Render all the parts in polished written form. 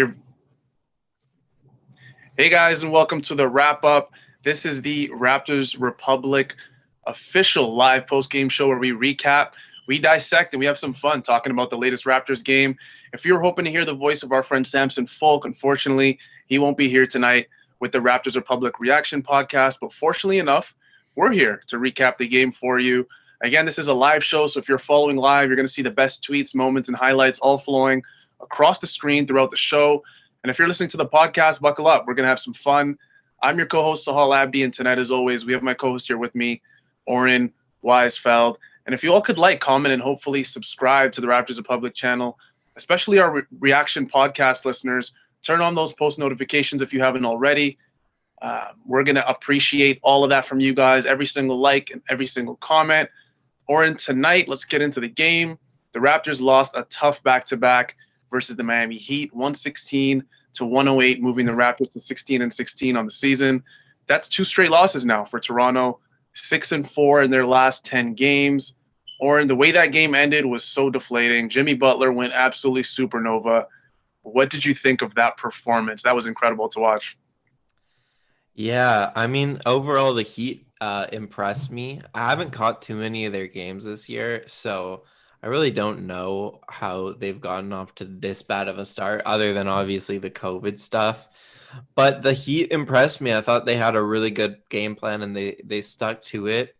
You're Hey guys, and welcome to the wrap up. This is the Raptors Republic official live post game show where we recap, we dissect, and we have some fun talking about the latest Raptors game. If you're hoping to hear the voice of our friend Samson Folk, unfortunately, he won't be here tonight with the Raptors Republic reaction podcast. But fortunately enough, we're here to recap the game for you. Again, this is a live show, so if you're following live, you're going to see the best tweets, moments, and highlights all flowing across the screen throughout the show. And if you're listening to the podcast, buckle up. We're going to have some fun. I'm your co-host, Sahal Abdi, and tonight, as always, we have my co-host here with me, Oren Weisfeld. And if you all could like, comment, and hopefully subscribe to the Raptors Republic channel, especially our reaction podcast listeners, turn on those post notifications if you haven't already. We're going to appreciate all of that from you guys, every single like and every single comment. Oren, tonight, let's get into the game. The Raptors lost a tough back-to-back versus the Miami Heat, 116-108, moving the Raptors to 16-16 on the season. That's 2 straight losses now for Toronto, 6-4 in their last 10 games. Oren, the way that game ended was so deflating. Jimmy Butler went absolutely supernova. What did you think of that performance? That was incredible to watch. Yeah, I mean, overall, the Heat impressed me. I haven't caught too many of their games this year, so I really don't know how they've gotten off to this bad of a start, other than obviously the COVID stuff. But the Heat impressed me. I thought they had a really good game plan and they stuck to it.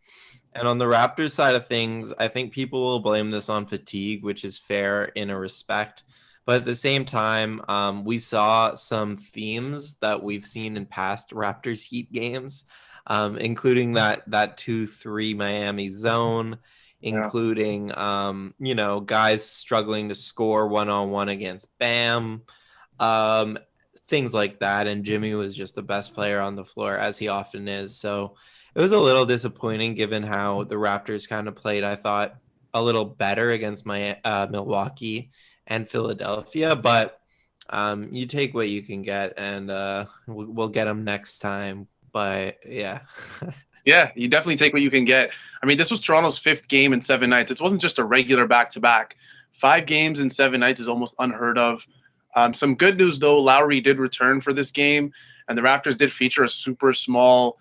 And on the Raptors side of things, I think people will blame this on fatigue, which is fair in a respect. But at the same time, we saw some themes that we've seen in past Raptors Heat games, including that 2-3 Miami zone, Yeah. including guys struggling to score one-on-one against Bam, um, things like that. And Jimmy was just the best player on the floor, as he often is. So it was a little disappointing given how the Raptors kind of played, I thought, a little better against my Milwaukee and Philadelphia, but you take what you can get, and we'll get them next time. But yeah. Yeah, you definitely take what you can get. I mean, this was Toronto's 5th game in 7 nights. This wasn't just a regular back-to-back. 5 games in 7 nights is almost unheard of. Some good news, though. Lowry did return for this game, and the Raptors did feature a super small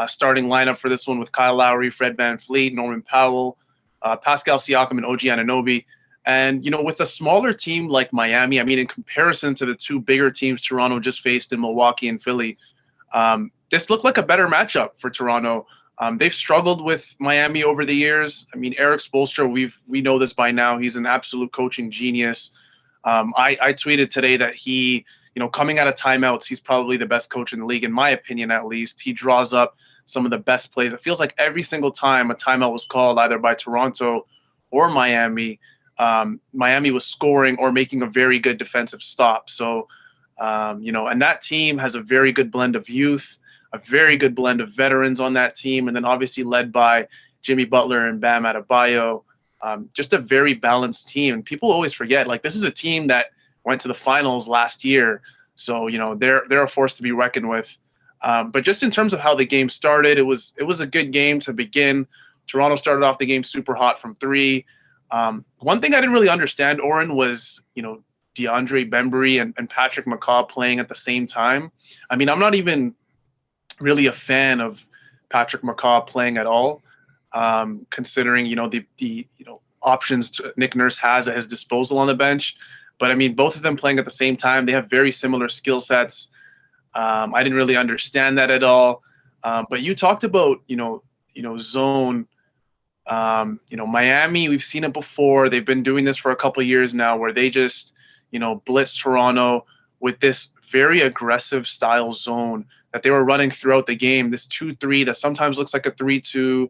starting lineup for this one with Kyle Lowry, Fred VanVleet, Norman Powell, Pascal Siakam, and OG Anunoby. And, with a smaller team like Miami, I mean, in comparison to the 2 bigger teams Toronto just faced in Milwaukee and Philly, this looked like a better matchup for Toronto. They've struggled with Miami over the years. I mean, Erik Spoelstra, we know this by now. He's an absolute coaching genius. I tweeted today that he, coming out of timeouts, he's probably the best coach in the league, in my opinion, at least. He draws up some of the best plays. It feels like every single time a timeout was called, either by Toronto or Miami, Miami was scoring or making a very good defensive stop. So, and that team has a very good blend of youth, a very good blend of veterans on that team, and then obviously led by Jimmy Butler and Bam Adebayo. Just a very balanced team. And people always forget, like, this is a team that went to the finals last year. So, they're a force to be reckoned with. But just in terms of how the game started, it was a good game to begin. Toronto started off the game super hot from 3. One thing I didn't really understand, Oren, was, DeAndre Bembry and Patrick McCaw playing at the same time. I mean, I'm not even really a fan of Patrick McCaw playing at all, considering, the options Nick Nurse has at his disposal on the bench. But, I mean, both of them playing at the same time, they have very similar skill sets. I didn't really understand that at all. But you talked about, zone. Miami, we've seen it before. They've been doing this for a couple of years now where they just, blitz Toronto with this very aggressive style zone that they were running throughout the game, this 2-3 that sometimes looks like a 3-2.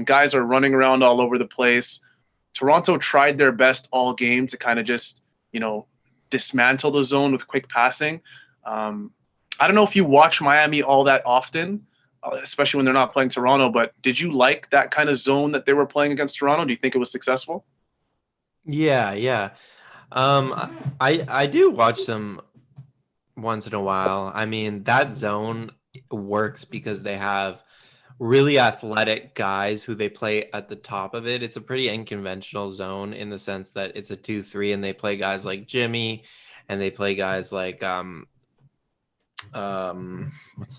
Guys are running around all over the place. Toronto tried their best all game to kind of just, dismantle the zone with quick passing. I don't know if you watch Miami all that often, especially when they're not playing Toronto, but did you like that kind of zone that they were playing against Toronto? Do you think it was successful? Yeah, yeah. I do watch them once in a while. I mean, that zone works because they have really athletic guys who they play at the top of it. It's a pretty unconventional zone in the sense that it's a 2-3 and they play guys like Jimmy and they play guys like what's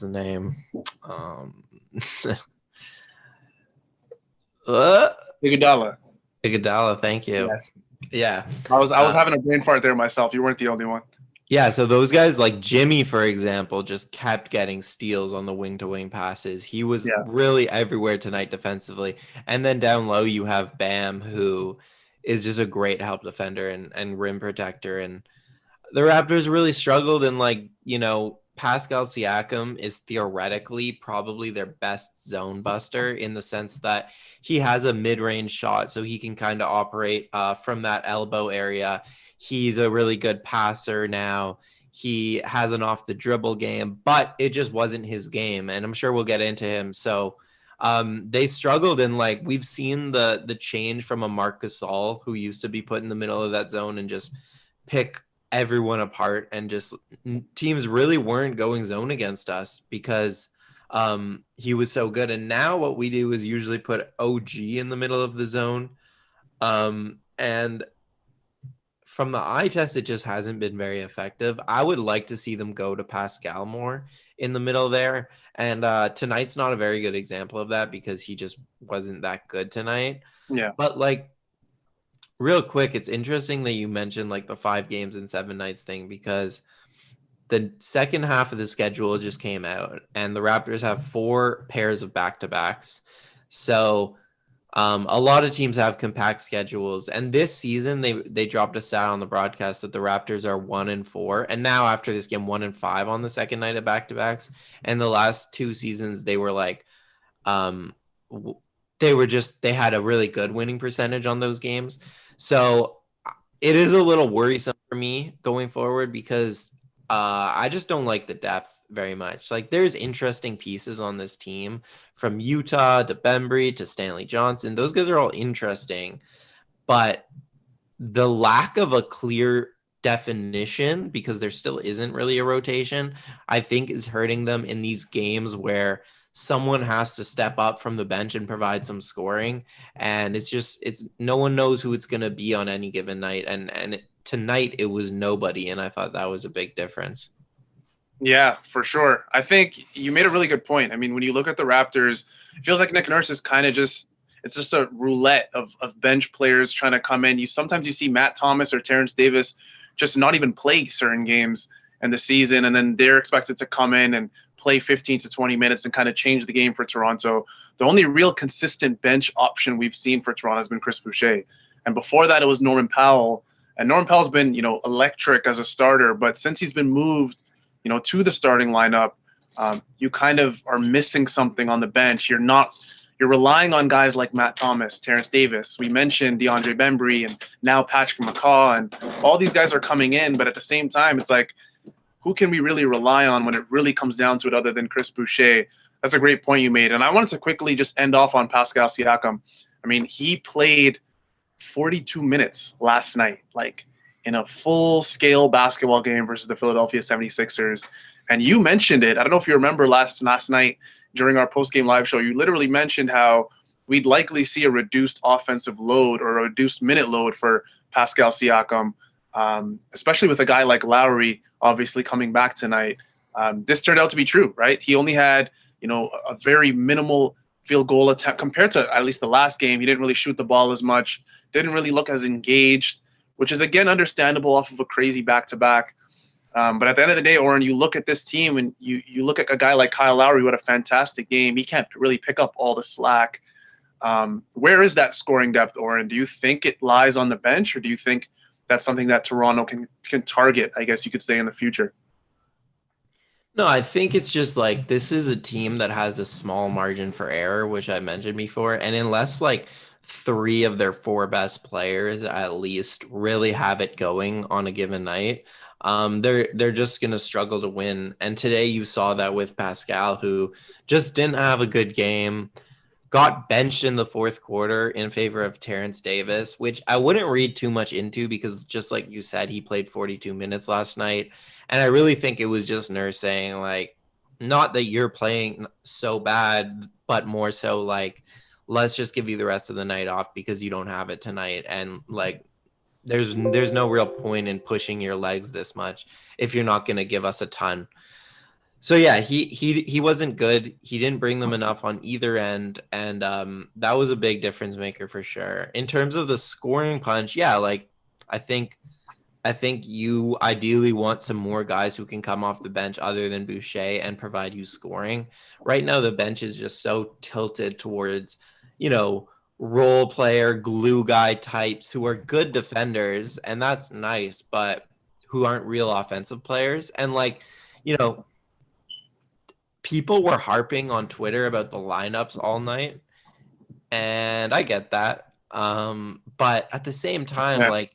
the name? Iguodala. Iguodala, thank you. Yes. Yeah. I was having a brain fart there myself. You weren't the only one. Yeah, so those guys like Jimmy, for example, just kept getting steals on the wing-to-wing passes. He was Yeah. really everywhere tonight defensively. And then down low, you have Bam, who is just a great help defender and rim protector. And the Raptors really struggled, and Pascal Siakam is theoretically probably their best zone buster in the sense that he has a mid-range shot, so he can kind of operate from that elbow area. He's a really good passer now. He has an off the dribble game, but it just wasn't his game, and I'm sure we'll get into him. So they struggled, and we've seen the change from a Marc Gasol who used to be put in the middle of that zone and just pick everyone apart, and just teams really weren't going zone against us because he was so good. And now what we do is usually put OG in the middle of the zone, and from the eye test, it just hasn't been very effective. I would like to see them go to Pascal more in the middle there. And tonight's not a very good example of that because he just wasn't that good tonight. Yeah. But real quick, it's interesting that you mentioned the 5 games in 7 nights thing, because the second half of the schedule just came out and the Raptors have 4 pairs of back-to-backs. So a lot of teams have compact schedules, and this season they dropped a stat on the broadcast that the Raptors are 1-4, and now after this game 1-5 on the second night of back-to-backs. And the last 2 seasons they were they had a really good winning percentage on those games. So it is a little worrisome for me going forward because I just don't like the depth very much. There's interesting pieces on this team, from Utah to Bembry to Stanley Johnson. Those guys are all interesting, but the lack of a clear definition, because there still isn't really a rotation, I think is hurting them in these games where someone has to step up from the bench and provide some scoring. And it's no one knows who it's going to be on any given night. And tonight it was nobody. And I thought that was a big difference. Yeah, for sure. I think you made a really good point. I mean, when you look at the Raptors, it feels like Nick Nurse is kind of it's just a roulette of bench players trying to come in. Sometimes you see Matt Thomas or Terrence Davis just not even play certain games in the season, and then they're expected to come in and play 15 to 20 minutes and kind of change the game for Toronto. The only real consistent bench option we've seen for Toronto has been Chris Boucher. And before that, it was Norman Powell. And Norman Powell's been, electric as a starter, but since he's been moved, to the starting lineup, you kind of are missing something on the bench. You're relying on guys like Matt Thomas, Terrence Davis. We mentioned DeAndre Bembry and now Patrick McCaw, and all these guys are coming in. But at the same time, it's who can we really rely on when it really comes down to it other than Chris Boucher? That's a great point you made. And I wanted to quickly just end off on Pascal Siakam. I mean, he played 42 minutes last night, in a full-scale basketball game versus the Philadelphia 76ers. And you mentioned it. I don't know if you remember last night during our post-game live show, you literally mentioned how we'd likely see a reduced offensive load or a reduced minute load for Pascal Siakam, especially with a guy like Lowry obviously coming back tonight. This turned out to be true, right? He only had, a very minimal field goal attempt compared to at least the last game. He didn't really shoot the ball as much, didn't really look as engaged, which is, again, understandable off of a crazy back-to-back. But at the end of the day, Oren, you look at this team and you look at a guy like Kyle Lowry who had a fantastic game. He can't really pick up all the slack. Where is that scoring depth, Oren? Do you think it lies on the bench, or do you think that's something that Toronto can target, I guess you could say, in the future? No, I think it's just this is a team that has a small margin for error, which I mentioned before. And unless 3 of their 4 best players at least really have it going on a given night, they're just going to struggle to win. And today you saw that with Pascal, who just didn't have a good game, got benched in the 4th quarter in favor of Terrence Davis, which I wouldn't read too much into because, just like you said, he played 42 minutes last night. And I really think it was just Nurse saying, not that you're playing so bad, but more so let's just give you the rest of the night off because you don't have it tonight. And there's no real point in pushing your legs this much if you're not going to give us a ton. So yeah, he wasn't good. He didn't bring them enough on either end, and that was a big difference maker for sure. In terms of the scoring punch, yeah, like I think you ideally want some more guys who can come off the bench other than Boucher and provide you scoring. Right now, the bench is just so tilted towards, role player, glue guy types who are good defenders, and that's nice, but who aren't real offensive players. And people were harping on Twitter about the lineups all night, and I get that. But at the same time, Yeah.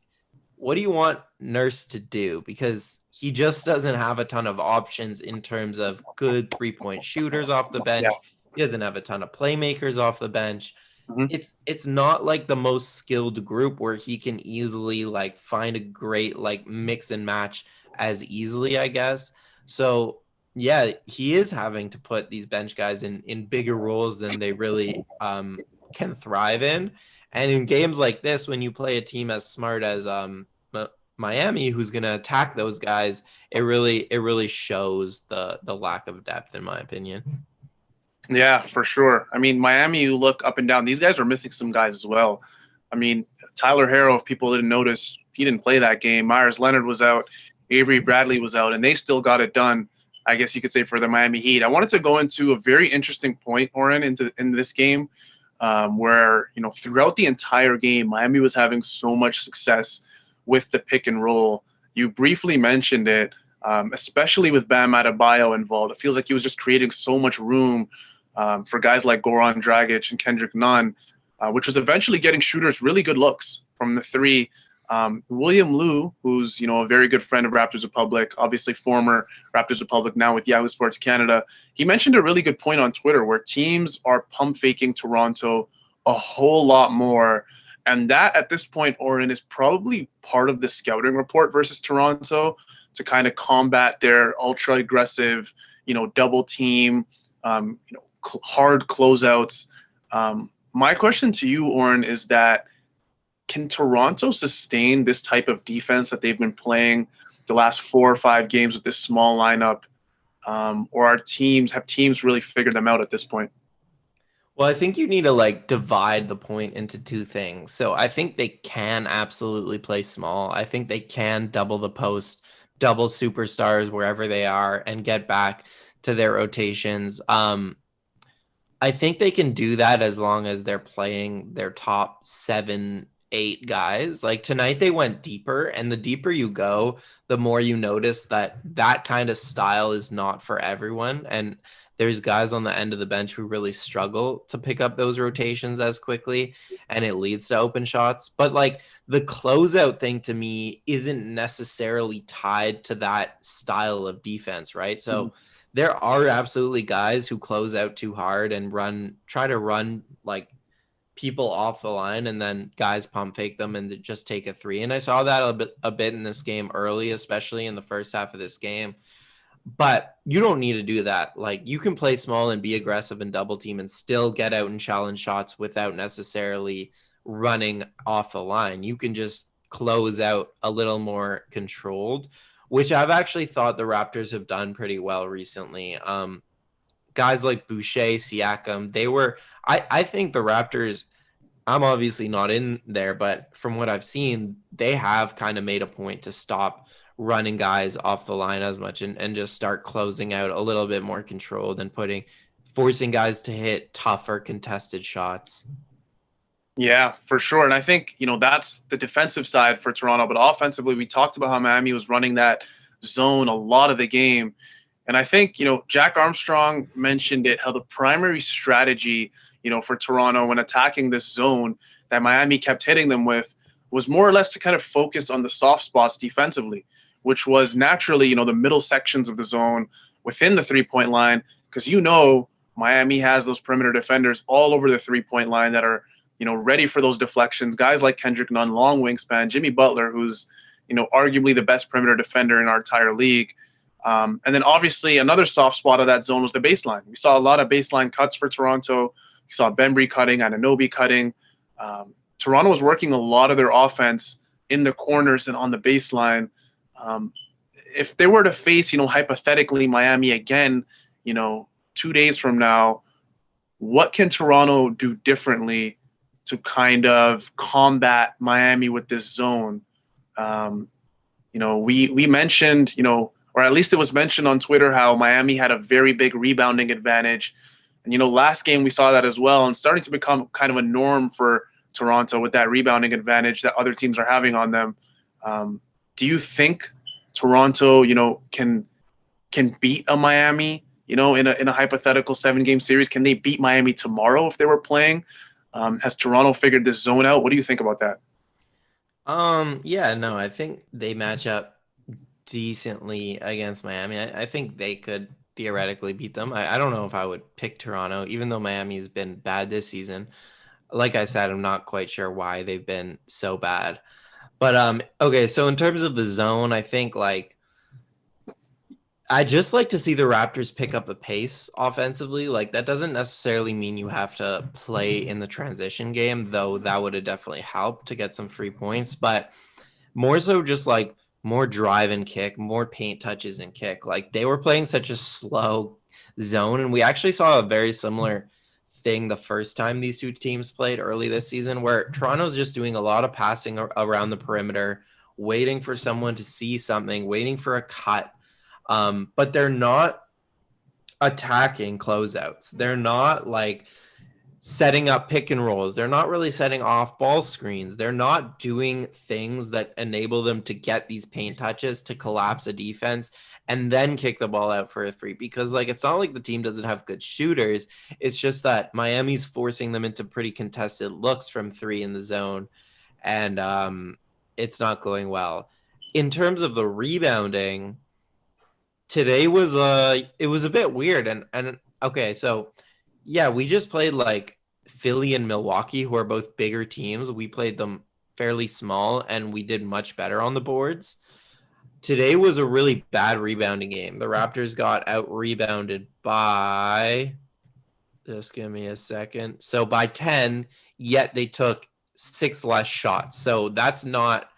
what do you want Nurse to do? Because he just doesn't have a ton of options in terms of good 3-point shooters off the Yeah. bench. He doesn't have a ton of playmakers off the bench. Mm-hmm. It's not like the most skilled group where he can easily find a great mix and match as easily, I guess. So yeah, he is having to put these bench guys in bigger roles than they really can thrive in. And in games like this, when you play a team as smart as Miami, who's going to attack those guys, it really shows the lack of depth, in my opinion. Yeah, for sure. I mean, Miami, you look up and down, these guys are missing some guys as well. I mean, Tyler Harrow, if people didn't notice, he didn't play that game. Myers Leonard was out. Avery Bradley was out, and they still got it done, I guess you could say, for the Miami Heat. I wanted to go into a very interesting point, Oren, in this game, where, throughout the entire game, Miami was having so much success with the pick and roll. You briefly mentioned it, especially with Bam Adebayo involved. It feels like he was just creating so much room for guys like Goran Dragic and Kendrick Nunn, which was eventually getting shooters really good looks from the three. William Liu, who's a very good friend of Raptors Republic, obviously former Raptors Republic, now with Yahoo Sports Canada, he mentioned a really good point on Twitter where teams are pump faking Toronto a whole lot more. And that, at this point, Oren, is probably part of the scouting report versus Toronto to kind of combat their ultra aggressive, double team, hard closeouts. My question to you, Oren, is that can Toronto sustain this type of defense that they've been playing the last 4 or 5 games with this small lineup, or have teams really figured them out at this point? Well, I think you need to divide the point into two things. So I think they can absolutely play small. I think they can double the post, double superstars wherever they are, and get back to their rotations. I think they can do that as long as they're playing their top 7, 8 guys. Like tonight, they went deeper, and the deeper you go, the more you notice that kind of style is not for everyone. And there's guys on the end of the bench who really struggle to pick up those rotations as quickly, and it leads to open shots. But the closeout thing to me isn't necessarily tied to that style of defense, right? So there are absolutely guys who close out too hard and try to run people off the line, and then guys pump fake them and just take a three. And I saw that a bit in this game early, especially in the first half of this game. But you don't need to do that. You can play small and be aggressive and double team and still get out and challenge shots without necessarily running off the line. You can just close out a little more controlled, which I've actually thought the Raptors have done pretty well recently. Guys like Boucher, Siakam, I think the Raptors, I'm obviously not in there, but from what I've seen, they have kind of made a point to stop running guys off the line as much and just start closing out a little bit more controlled and forcing guys to hit tougher contested shots. Yeah, for sure. And I think, that's the defensive side for Toronto. But offensively, we talked about how Miami was running that zone a lot of the game. And I think, Jack Armstrong mentioned it, how the primary strategy, for Toronto when attacking this zone that Miami kept hitting them with was more or less to kind of focus on the soft spots defensively, which was naturally, the middle sections of the zone within the three-point line, because Miami has those perimeter defenders all over the three-point line that are, ready for those deflections. Guys like Kendrick Nunn, long wingspan, Jimmy Butler, who's, arguably the best perimeter defender in our entire league. And then obviously another soft spot of that zone was the baseline. We saw a lot of baseline cuts for Toronto. We saw Bembry cutting, Anunoby cutting. Toronto was working a lot of their offense in the corners and on the baseline. Um, if they were to face, hypothetically Miami again, 2 days from now, what can Toronto do differently to kind of combat Miami with this zone? Um, we mentioned, or at least it was mentioned on Twitter, how Miami had a very big rebounding advantage. And, last game we saw that as well, and starting to become kind of a norm for Toronto with that rebounding advantage that other teams are having on them. Do you think Toronto, can beat a Miami, in a hypothetical 7-game series? Can they beat Miami tomorrow if they were playing? Has Toronto figured this zone out? What do you think about that? Yeah, no, I think they match up decently against Miami. I think they could theoretically beat them. I don't know if I would pick Toronto, even though Miami's been bad this season. Like I said, I'm not quite sure why they've been so bad. But okay, so in terms of the zone, I think like I just like to see the Raptors pick up the pace offensively. Like that doesn't necessarily mean you have to play in the transition game, though that would have definitely helped to get some free points, but more so just like more drive and kick, more paint touches and kick. Like they were playing such a slow zone, and we actually saw a very similar thing the first time these two teams played early this season, where Toronto's just doing a lot of passing around the perimeter, waiting for someone to see something, waiting for a cut. But they're not attacking closeouts. They're not like setting up pick and rolls. They're not really setting off ball screens. They're not doing things that enable them to get these paint touches to collapse a defense and then kick the ball out for a three. Because like it's not like the team doesn't have good shooters. It's just that Miami's forcing them into pretty contested looks from three in the zone, and it's not going well. In terms of the rebounding, today was it was a bit weird, and okay, so yeah, we just played like Philly and Milwaukee, who are both bigger teams. We played them fairly small and we did much better on the boards. Today was a really bad rebounding game. The Raptors got out rebounded by, just give me a second, so by 10, yet they took 6 less shots. So that's not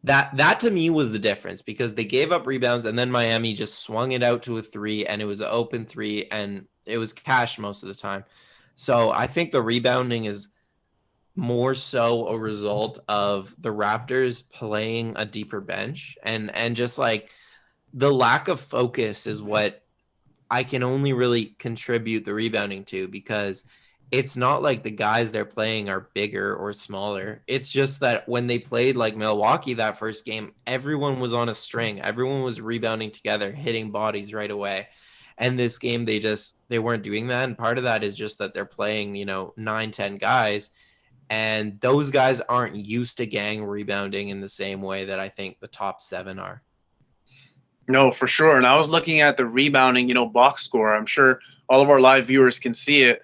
that to me was the difference, because they gave up rebounds and then Miami just swung it out to a three, and it was an open three and it was cash most of the time. So I think the rebounding is more so a result of the Raptors playing a deeper bench, and just like the lack of focus is what I can only really contribute the rebounding to, because it's not like the guys they're playing are bigger or smaller. It's just that when they played like Milwaukee that first game, everyone was on a string. Everyone was rebounding together, hitting bodies right away. And this game, they weren't doing that. And part of that is just that they're playing, 9, 10 guys. And those guys aren't used to gang rebounding in the same way that I think the top 7 are. No, for sure. And I was looking at the rebounding, box score. I'm sure all of our live viewers can see it.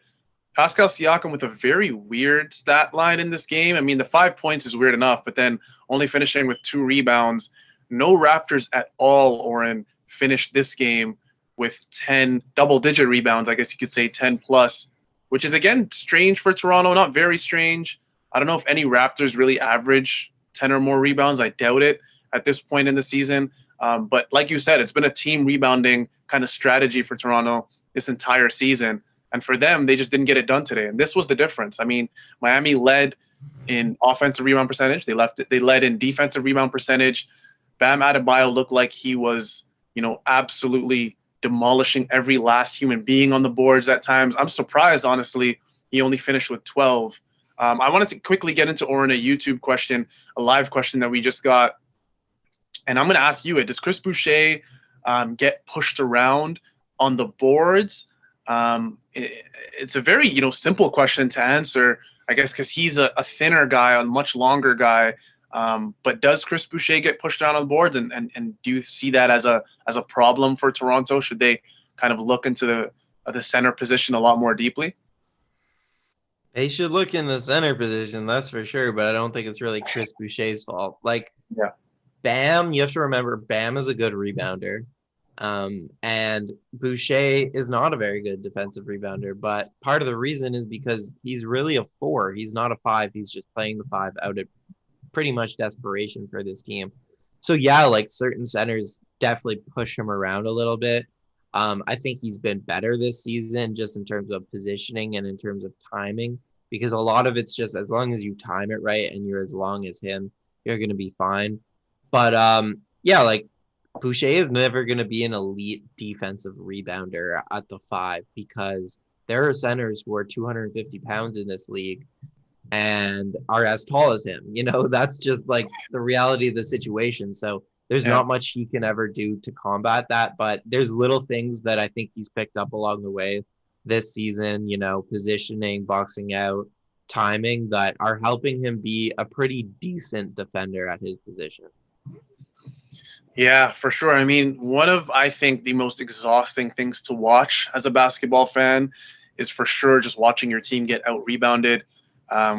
Pascal Siakam with a very weird stat line in this game. I mean, the 5 points is weird enough, but then only finishing with 2 rebounds. No Raptors at all, Oren, finished this game with 10 double-digit rebounds. I guess you could say 10 plus, which is, again, strange for Toronto. Not very strange. I don't know if any Raptors really average 10 or more rebounds. I doubt it at this point in the season. But like you said, it's been a team rebounding kind of strategy for Toronto this entire season. And for them, they just didn't get it done today. And this was the difference. I mean, Miami led in offensive rebound percentage. They led in defensive rebound percentage. Bam Adebayo looked like he was, absolutely demolishing every last human being on the boards at times. I'm surprised, honestly, he only finished with 12. I wanted to quickly get into, Oren, a YouTube question, a live question that we just got. And I'm going to ask you it. Does Chris Boucher get pushed around on the boards? It's a very, simple question to answer, I guess, because he's a thinner guy, a much longer guy. But does Chris Boucher get pushed down on the boards? And do you see that as a problem for Toronto? Should they kind of look into the center position a lot more deeply? They should look in the center position, that's for sure. But I don't think it's really Chris Boucher's fault. Like, yeah. Bam, you have to remember, Bam is a good rebounder. And Boucher is not a very good defensive rebounder, but part of the reason is because he's really a 4. He's not a 5. He's just playing the 5 out at pretty much desperation for this team. So yeah, like certain centers definitely push him around a little bit. I think he's been better this season just in terms of positioning and in terms of timing, because a lot of it's just as long as you time it right and you're as long as him, you're going to be fine. But yeah, like Boucher is never going to be an elite defensive rebounder at the 5 because there are centers who are 250 pounds in this league and are as tall as him. That's just like the reality of the situation. So there's Yeah. not much he can ever do to combat that. But there's little things that I think he's picked up along the way this season, positioning, boxing out, timing that are helping him be a pretty decent defender at his position. Yeah, for sure. I mean, one of, I think, the most exhausting things to watch as a basketball fan is for sure just watching your team get out rebounded.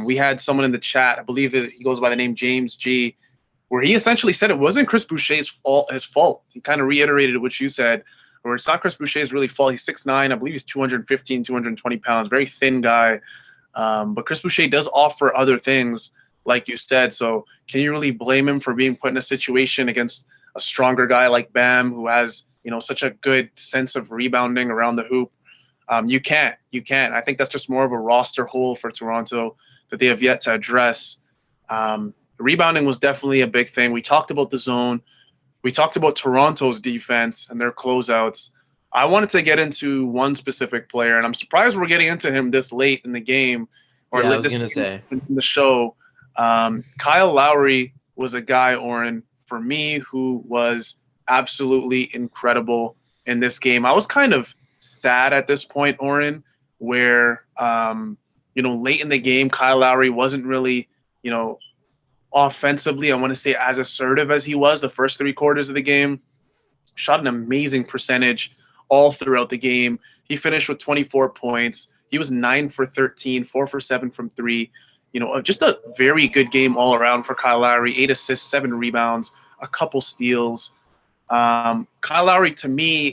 We had someone in the chat, I believe he goes by the name James G, where he essentially said it wasn't Chris Boucher's fault. His fault. He kind of reiterated what you said, where it's not Chris Boucher's really fault. He's 6'9", I believe he's 215, 220 pounds, very thin guy. But Chris Boucher does offer other things, like you said. So can you really blame him for being put in a situation against a stronger guy like Bam, who has such a good sense of rebounding around the hoop? You can't. I think that's just more of a roster hole for Toronto that they have yet to address. Rebounding was definitely a big thing. We talked about the zone. We talked about Toronto's defense and their closeouts. I wanted to get into one specific player, and I'm surprised we're getting into him this late in the game, or Yeah, I was this going to say. in the show. Kyle Lowry was a guy, Oren, for me, who was absolutely incredible in this game. I was kind of sad at this point, Oren, where late in the game, Kyle Lowry wasn't really, offensively, I want to say as assertive as he was the first 3 quarters of the game. Shot an amazing percentage all throughout the game. He finished with 24 points. He was 9 for 13, 4 for 7 from 3. Just a very good game all around for Kyle Lowry. 8 assists, 7 rebounds, a couple steals. Kyle Lowry, to me,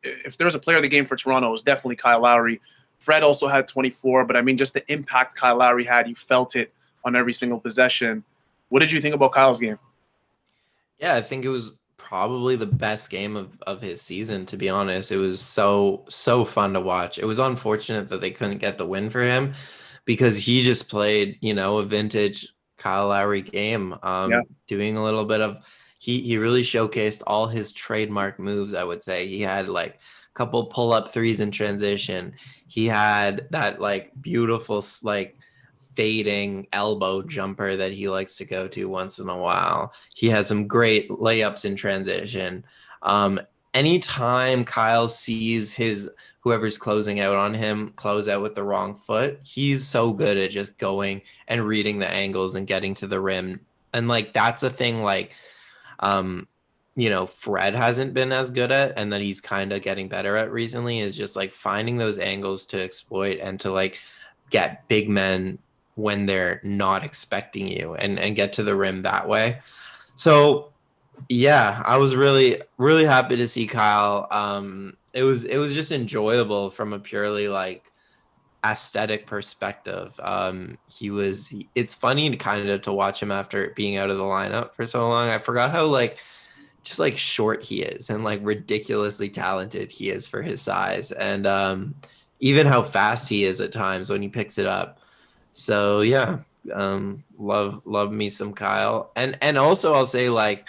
if there's a player of the game for Toronto, it was definitely Kyle Lowry. Fred also had 24, but I mean, just the impact Kyle Lowry had, you felt it on every single possession. What did you think about Kyle's game? Yeah, I think it was probably the best game of his season, to be honest. It was so fun to watch. It was unfortunate that they couldn't get the win for him because he just played, a vintage Kyle Lowry game. Doing a little bit of he really showcased all his trademark moves, I would say. He had like a couple pull-up threes in transition. He had that like beautiful like fading elbow jumper that he likes to go to once in a while. He has some great layups in transition. Anytime Kyle sees whoever's closing out on him close out with the wrong foot, he's so good at just going and reading the angles and getting to the rim. And like that's a thing like Fred hasn't been as good at, and that he's kind of getting better at recently, is just like finding those angles to exploit and to like get big men when they're not expecting you and get to the rim that way. So yeah, I was really, really happy to see Kyle. It was just enjoyable from a purely like aesthetic perspective. It's funny kind of to watch him after being out of the lineup for so long. I forgot how like just like short he is and like ridiculously talented he is for his size, and even how fast he is at times when he picks it up. So yeah, love me some Kyle, and also I'll say like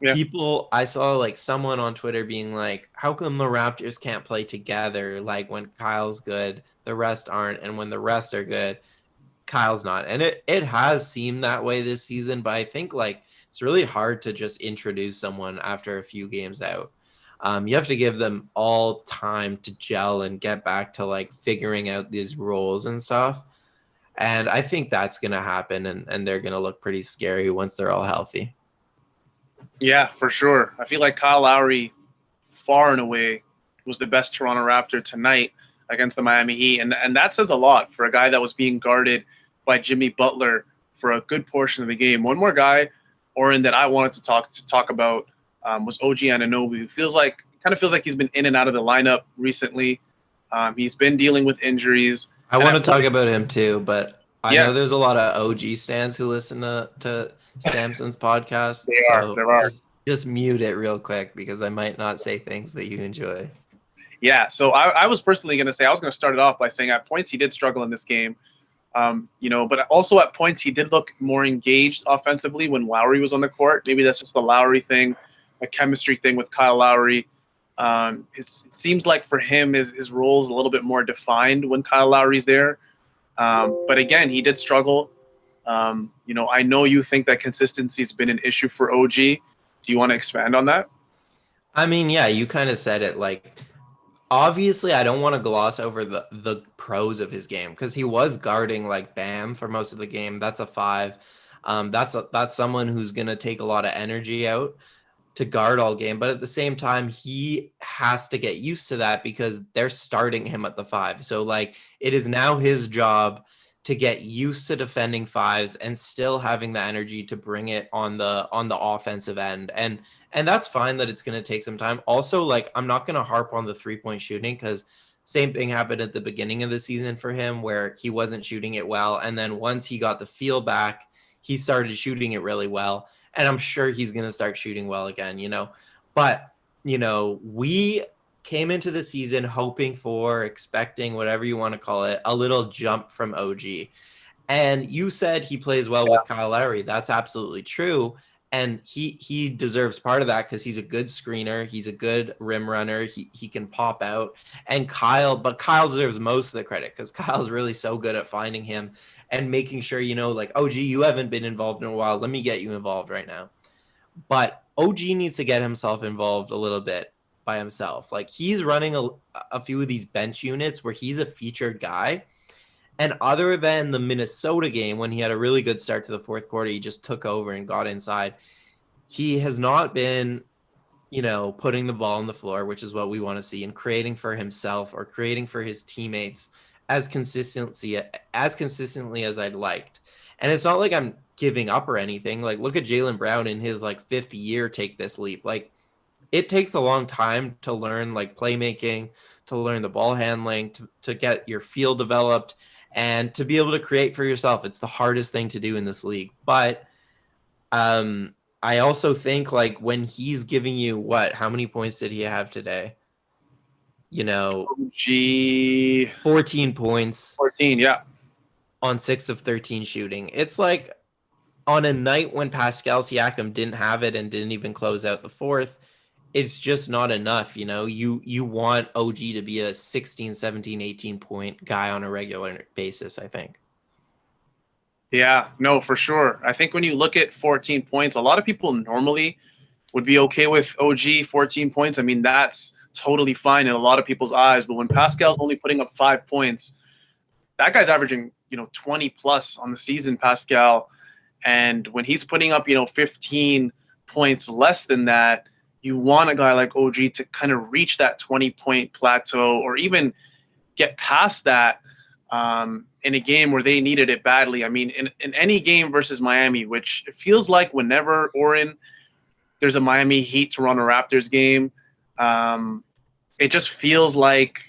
I saw like someone on Twitter being like, how come the Raptors can't play together? Like when Kyle's good, the rest aren't, and when the rest are good, Kyle's not. And it has seemed that way this season, but I think like it's really hard to just introduce someone after a few games out. You have to give them all time to gel and get back to like figuring out these roles and stuff. And I think that's going to happen, and they're going to look pretty scary once they're all healthy. Yeah, for sure. I feel like Kyle Lowry, far and away, was the best Toronto Raptor tonight against the Miami Heat. And that says a lot for a guy that was being guarded by Jimmy Butler for a good portion of the game. One more guy, Oren, that I wanted to talk about was OG Anunoby, who kind of feels like he's been in and out of the lineup recently. He's been dealing with injuries. I want to talk about him too, but I know there's a lot of OG stands who listen to Samson's podcast. They are. So There are. just mute it real quick because I might not say things that you enjoy. Yeah. So I was personally going to say I was going to start it off by saying at points he did struggle in this game. But also at points he did look more engaged offensively when Lowry was on the court. Maybe that's just the Lowry thing, a chemistry thing with Kyle Lowry. It seems like for him his role is a little bit more defined when Kyle Lowry's there. But again, he did struggle. I know you think that consistency's been an issue for OG. Do you want to expand on that? I mean, yeah, you kind of said it. Like, obviously, I don't want to gloss over the pros of his game because he was guarding like Bam for most of the game. That's a five. That's someone who's gonna take a lot of energy out to guard all game. But at the same time, he has to get used to that because they're starting him at the five. So like it is now his job to get used to defending fives and still having the energy to bring it on the offensive end. And that's fine that it's going to take some time. Also, like I'm not going to harp on the 3-point shooting because same thing happened at the beginning of the season for him where he wasn't shooting it well. And then once he got the feel back, he started shooting it really well. And I'm sure he's going to start shooting well again, But, we came into the season hoping for, expecting, whatever you want to call it, a little jump from OG. And you said he plays well with Kyle Lowry. That's absolutely true. And he deserves part of that because he's a good screener. He's a good rim runner. He can pop out. And Kyle deserves most of the credit because Kyle's really so good at finding him and making sure, like, OG, you haven't been involved in a while. Let me get you involved right now. But OG needs to get himself involved a little bit by himself. Like he's running a few of these bench units where he's a featured guy. And other than the Minnesota game, when he had a really good start to the fourth quarter, he just took over and got inside. He has not been, putting the ball on the floor, which is what we want to see, and creating for himself or creating for his teammates as consistently as I'd liked. And it's not like I'm giving up or anything. Like look at Jaylen Brown in his like 5th year take this leap. Like it takes a long time to learn like playmaking, to learn the ball handling, to get your feel developed and to be able to create for yourself. It's the hardest thing to do in this league. But I also think like when he's giving you how many points did he have today? 14 points. 14, yeah. On 6 of 13 shooting. It's like on a night when Pascal Siakam didn't have it and didn't even close out the fourth, it's just not enough. You want OG to be a 16, 17, 18 point guy on a regular basis, I think. Yeah, no, for sure. I think when you look at 14 points, a lot of people normally would be okay with OG 14 points. I mean, that's totally fine in a lot of people's eyes. But when Pascal's only putting up 5 points, that guy's averaging, 20 plus on the season, Pascal. And when he's putting up, 15 points less than that, you want a guy like OG to kind of reach that 20-point plateau or even get past that in a game where they needed it badly. I mean, in any game versus Miami, which it feels like whenever, Oren, there's a Miami Heat Toronto Raptors game, it just feels like,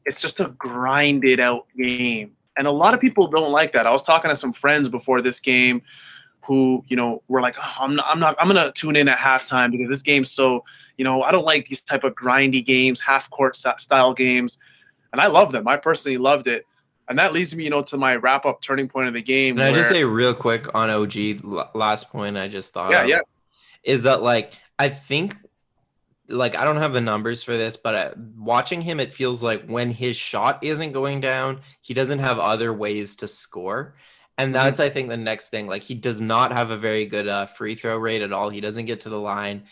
it's just a grinded out game. And a lot of people don't like that. I was talking to some friends before this game who, were like, oh, I'm going to tune in at halftime because this game's so, I don't like these type of grindy games, half court style games. And I love them. I personally loved it. And that leads me, to my wrap up turning point of the game. Can I just say real quick on OG, last point I just thought of, is that like, I think like, I don't have the numbers for this, but watching him, it feels like when his shot isn't going down, he doesn't have other ways to score. And that's, I think, the next thing. Like, he does not have a very good free throw rate at all. He doesn't get to the line.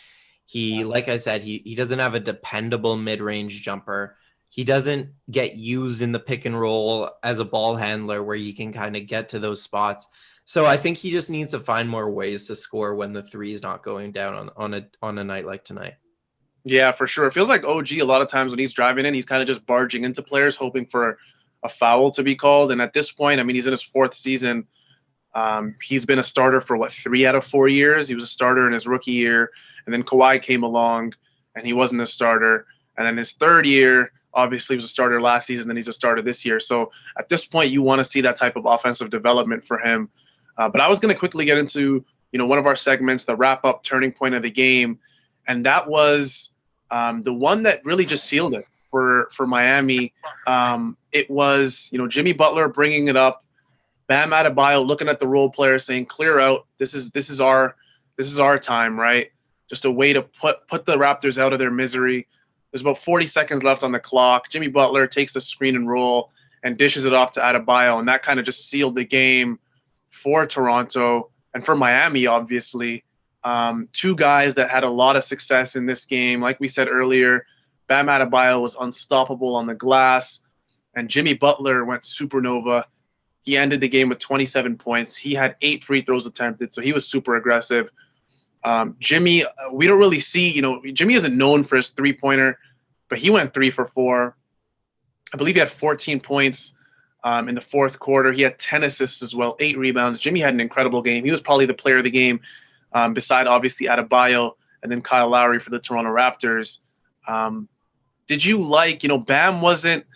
Like I said, he doesn't have a dependable mid-range jumper. He doesn't get used in the pick and roll as a ball handler where you can kind of get to those spots. So I think he just needs to find more ways to score when the three is not going down on a night like tonight. Yeah, for sure. It feels like OG a lot of times when he's driving in, he's kind of just barging into players, hoping for a foul to be called. And at this point, I mean, he's in his 4th season. He's been a starter for 3 out of 4 years. He was a starter in his rookie year. And then Kawhi came along and he wasn't a starter. And then his 3rd year, obviously, he was a starter last season. Then he's a starter this year. So at this point, you want to see that type of offensive development for him. But I was going to quickly get into one of our segments, the wrap up turning point of the game, and that was the one that really just sealed it for Miami. It was Jimmy Butler bringing it up, Bam Adebayo looking at the role player saying, "Clear out. This is our time, right?" Just a way to put the Raptors out of their misery. There's about 40 seconds left on the clock. Jimmy Butler takes the screen and roll and dishes it off to Adebayo, and that kind of just sealed the game for Toronto and for Miami, obviously. Two guys that had a lot of success in this game. Like we said earlier, Bam Adebayo was unstoppable on the glass, and Jimmy Butler went supernova. He ended the game with 27 points. He had 8 free throws attempted, so he was super aggressive. Jimmy, we don't really see, Jimmy isn't known for his three-pointer, but he went 3 for 4. I believe he had 14 points in the fourth quarter. He had 10 assists as well, 8 rebounds. Jimmy had an incredible game. He was probably the player of the game, beside obviously Adebayo and then Kyle Lowry for the Toronto Raptors. Did you like, Bam wasn't,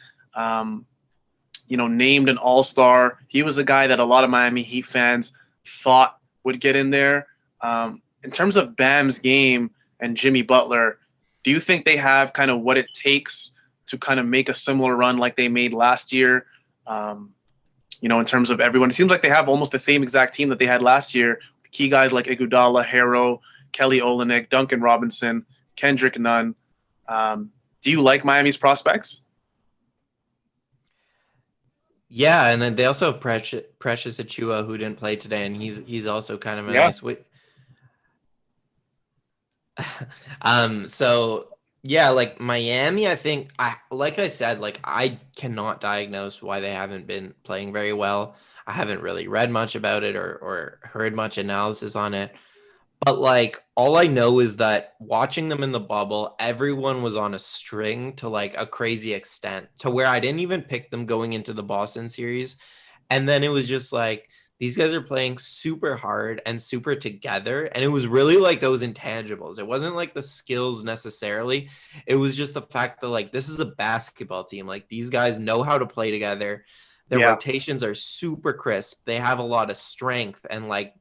named an all-star. He was a guy that a lot of Miami Heat fans thought would get in there. In terms of Bam's game and Jimmy Butler, do you think they have kind of what it takes to kind of make a similar run like they made last year? In terms of everyone, it seems like they have almost the same exact team that they had last year. The key guys like Iguodala, Harrow, Kelly Olynyk, Duncan Robinson, Kendrick Nunn. Do you like Miami's prospects? Yeah, and then they also have Precious Achiuwa, who didn't play today, and he's also kind of a nice way. So yeah, like Miami, I think like I said, like I cannot diagnose why they haven't been playing very well. I haven't really read much about it or heard much analysis on it. But like all I know is that watching them in the bubble, everyone was on a string to like a crazy extent to where I didn't even pick them going into the Boston series. And then it was just like these guys are playing super hard and super together. And it was really like those intangibles. It wasn't like the skills necessarily. It was just the fact that like this is a basketball team. Like these guys know how to play together. Their rotations are super crisp. They have a lot of strength and like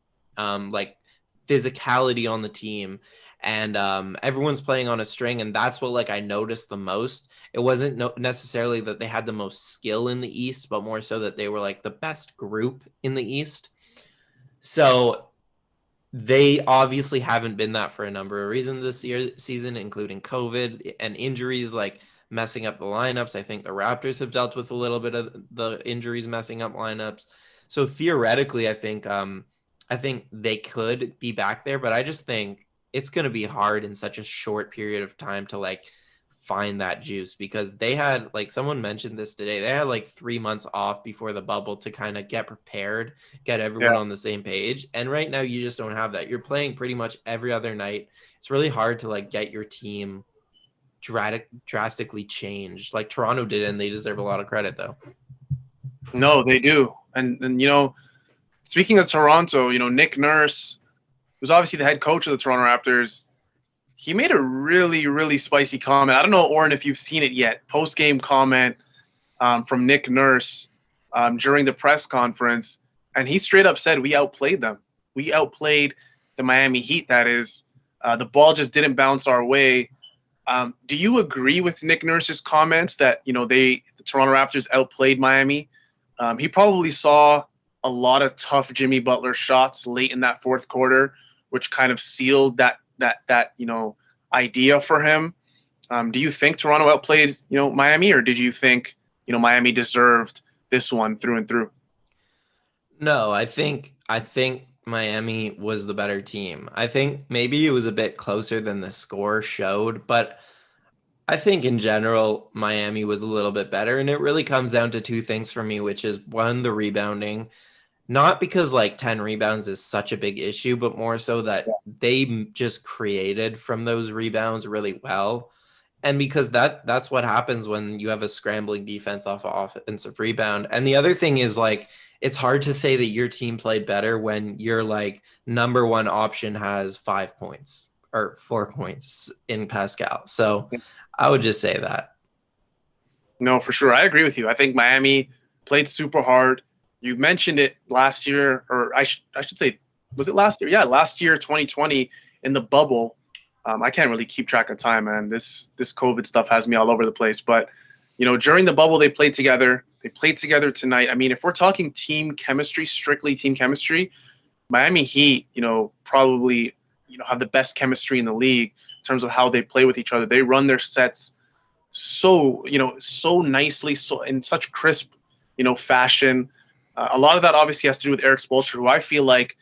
physicality on the team, and everyone's playing on a string, and that's what like I noticed the most. It wasn't necessarily that they had the most skill in the East, but more so that they were like the best group in the East. So they obviously haven't been that for a number of reasons this season, including COVID and injuries like messing up the lineups. I think the Raptors have dealt with a little bit of the injuries messing up lineups. So theoretically, I think they could be back there, but I just think it's going to be hard in such a short period of time to like find that juice, because they had, like someone mentioned this today, they had like 3 months off before the bubble to kind of get prepared, get everyone on the same page. And right now you just don't have that. You're playing pretty much every other night. It's really hard to like get your team drastically changed like Toronto did, and they deserve a lot of credit though. No, they do. And speaking of Toronto, Nick Nurse, who's obviously the head coach of the Toronto Raptors, he made a really, really spicy comment. I don't know, Oren, if you've seen it yet. Post-game comment from Nick Nurse during the press conference, and he straight up said, we outplayed them. We outplayed the Miami Heat, that is. The ball just didn't bounce our way. Do you agree with Nick Nurse's comments that, the Toronto Raptors outplayed Miami? He probably saw a lot of tough Jimmy Butler shots late in that fourth quarter, which kind of sealed that idea for him. Do you think Toronto outplayed Miami, or did you think Miami deserved this one through and through? No, I think Miami was the better team. I think maybe it was a bit closer than the score showed, but I think in general, Miami was a little bit better. And it really comes down to two things for me, which is one, the rebounding, not because like 10 rebounds is such a big issue, but more so that they just created from those rebounds really well. And because that's what happens when you have a scrambling defense off of offensive rebound. And the other thing is like, it's hard to say that your team played better when your like number one option has 5 points or 4 points in Pascal. So I would just say that. No, for sure. I agree with you. I think Miami played super hard. You mentioned it last year, or I should say Was it last year? Yeah, last year, 2020, in the bubble. I can't really keep track of time, man. This COVID stuff has me all over the place. But during the bubble, they played together. They played together tonight. I mean, if we're talking team chemistry, strictly team chemistry, Miami Heat, probably have the best chemistry in the league in terms of how they play with each other. They run their sets so nicely, so in such crisp, fashion. A lot of that obviously has to do with Eric Spoelstra, who I feel like,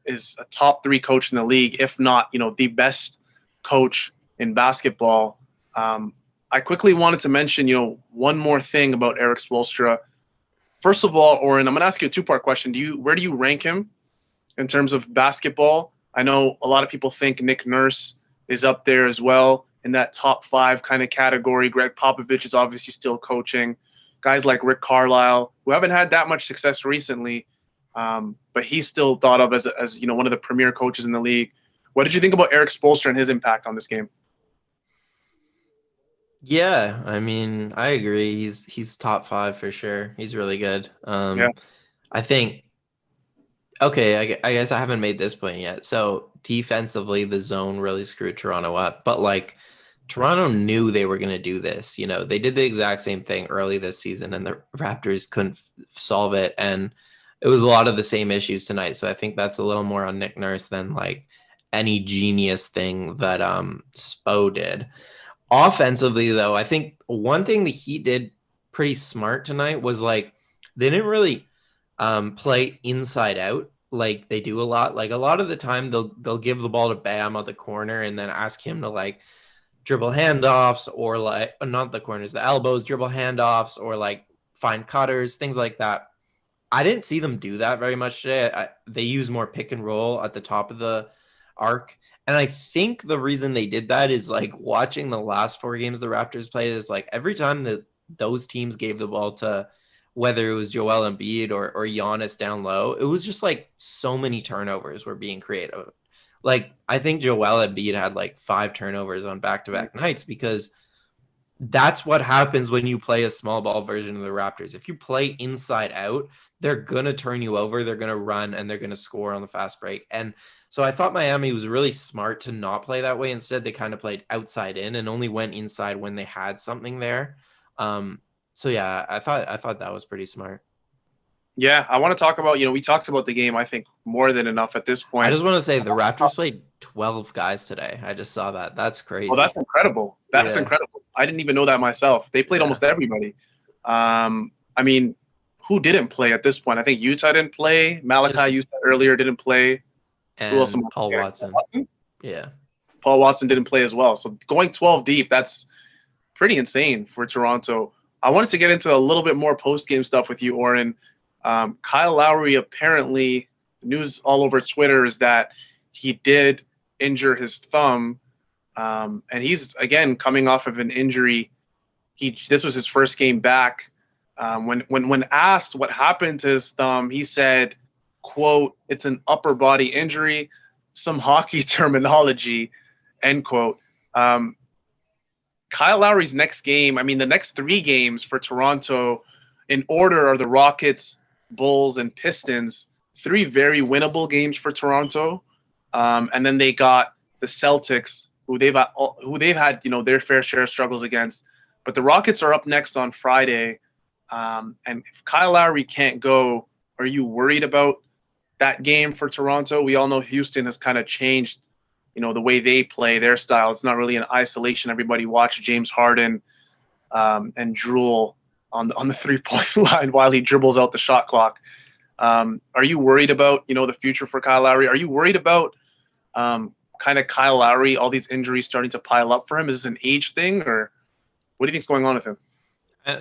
is a top 3 coach in the league, if not, the best coach in basketball. I quickly wanted to mention, one more thing about Eric Spoelstra. First of all, Oren, I'm going to ask you a 2-part question. Where do you rank him in terms of basketball? I know a lot of people think Nick Nurse is up there as well in that top 5 kind of category. Greg Popovich is obviously still coaching. Guys like Rick Carlisle, who haven't had that much success recently, but he's still thought of as one of the premier coaches in the league. What did you think about Eric Spoelstra and his impact on this game? Yeah, I mean, I agree. He's top 5 for sure. He's really good. Yeah. I think. Okay, I guess I haven't made this point yet. So defensively, the zone really screwed Toronto up, but like Toronto knew they were going to do this. They did the exact same thing early this season, and the Raptors couldn't solve it, and it was a lot of the same issues tonight. So I think that's a little more on Nick Nurse than like any genius thing that Spo did. Offensively, though, I think one thing the Heat did pretty smart tonight was like they didn't really play inside out like they do a lot. Like a lot of the time they'll give the ball to Bam at the corner and then ask him to like dribble handoffs, or like not the corners, the elbows, dribble handoffs, or like find cutters, things like that. I didn't see them do that very much today. They use more pick and roll at the top of the arc. And I think the reason they did that is like watching the last 4 games the Raptors played is like every time that those teams gave the ball to whether it was Joel Embiid or Giannis down low, it was just like so many turnovers were being created. Like I think Joel Embiid had like 5 turnovers on back-to-back nights because that's what happens when you play a small ball version of the Raptors. If you play inside out, they're going to turn you over, they're going to run, and they're going to score on the fast break. And so I thought Miami was really smart to not play that way. Instead, they kind of played outside in and only went inside when they had something there. So yeah, I thought that was pretty smart. Yeah, I want to talk about, we talked about the game, I think, more than enough at this point. I just want to say the Raptors played 12 guys today. I just saw that. That's crazy. Oh, that's incredible. That's incredible. I didn't even know that myself. They played almost everybody. I mean, who didn't play at this point? I think Utah didn't play. Malachi, you said earlier, didn't play. And who else? Paul Watson. Yeah. Paul Watson didn't play as well. So going 12 deep, that's pretty insane for Toronto. I wanted to get into a little bit more post-game stuff with you, Oren. Kyle Lowry, apparently, news all over Twitter is that he did injure his thumb, and he's, again, coming off of an injury. This was his first game back. When asked what happened to his thumb, he said, quote, "It's an upper body injury, some hockey terminology," end quote. Kyle Lowry's next game, I mean, the next 3 games for Toronto in order are the Rockets, Bulls, and Pistons. 3 very winnable games for Toronto. And then they got the Celtics, who they've had, their fair share of struggles against. But the Rockets are up next on Friday. And if Kyle Lowry can't go, are you worried about that game for Toronto? We all know Houston has kind of changed the way they play, their style. It's not really an isolation. Everybody watch James Harden and drool on the 3-point line while he dribbles out the shot clock. Are you worried about, the future for Kyle Lowry? Are you worried about kind of Kyle Lowry, all these injuries starting to pile up for him? Is this an age thing, or what do you think's going on with him?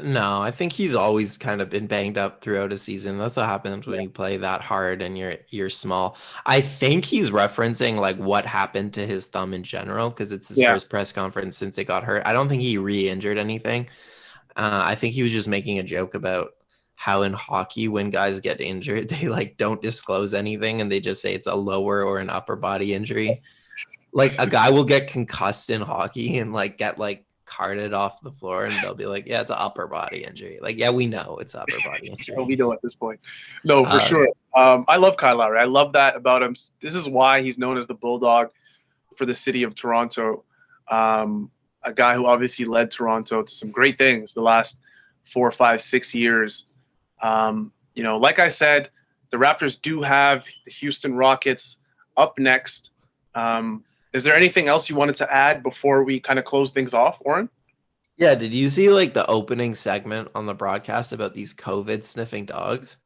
No, I think he's always kind of been banged up throughout a season. That's what happens when you play that hard and you're small. I think he's referencing like what happened to his thumb in general because it's his first press conference since it got hurt. I don't think he re-injured anything. I think he was just making a joke about how in hockey when guys get injured, they like don't disclose anything and they just say it's a lower or an upper body injury. Like a guy will get concussed in hockey and like get like carted off the floor, and they'll be like, yeah, it's an upper body injury. Like, yeah, we know it's upper body injury. We know at this point. No, for sure. I love Kyle Lowry. I love that about him. This is why he's known as the Bulldog for the city of Toronto. A guy who obviously led Toronto to some great things the last 4, 5, 6 years. Like I said, the Raptors do have the Houston Rockets up next. Is there anything else you wanted to add before we kind of close things off, Oren? Yeah, did you see like the opening segment on the broadcast about these COVID sniffing dogs?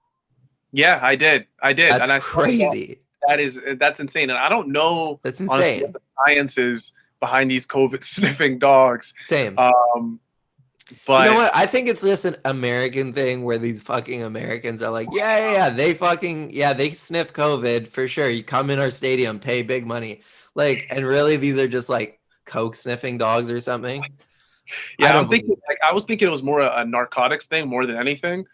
Yeah, I did. That's and crazy. That's insane. And I don't know That's honestly insane. what the science is behind these COVID sniffing dogs. Same. But you know what? I think it's just an American thing where these fucking Americans are like, they sniff COVID for sure. You come in our stadium, pay big money. Like, and really these are just like coke sniffing dogs or something. Yeah, I was thinking it was more a narcotics thing more than anything.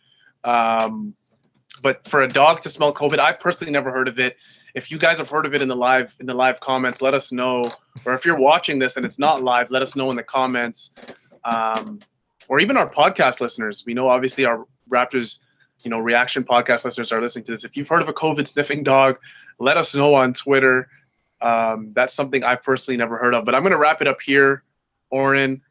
But for a dog to smell COVID, I personally never heard of it. If you guys have heard of it in the live comments, let us know. Or if you're watching this and it's not live, let us know in the comments. Or even our podcast listeners. We know obviously our Raptors, reaction podcast listeners are listening to this. If you've heard of a COVID sniffing dog, let us know on Twitter. That's something I personally never heard of. But I'm going to wrap it up here, Oren.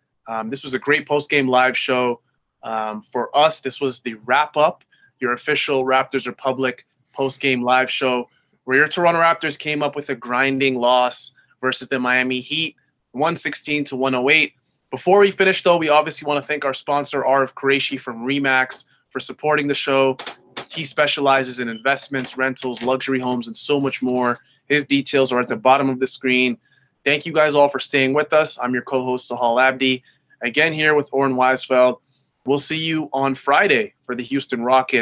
This was a great post-game live show. For us, this was the wrap-up, your official Raptors Republic post-game live show, where your Toronto Raptors came up with a grinding loss versus the Miami Heat, 116-108. Before we finish, though, we obviously want to thank our sponsor, Arif Qureshi from Remax, for supporting the show. He specializes in investments, rentals, luxury homes, and so much more. His details are at the bottom of the screen. Thank you guys all for staying with us. I'm your co-host, Sahal Abdi. Again here with Oren Weisfeld. We'll see you on Friday for the Houston Rockets.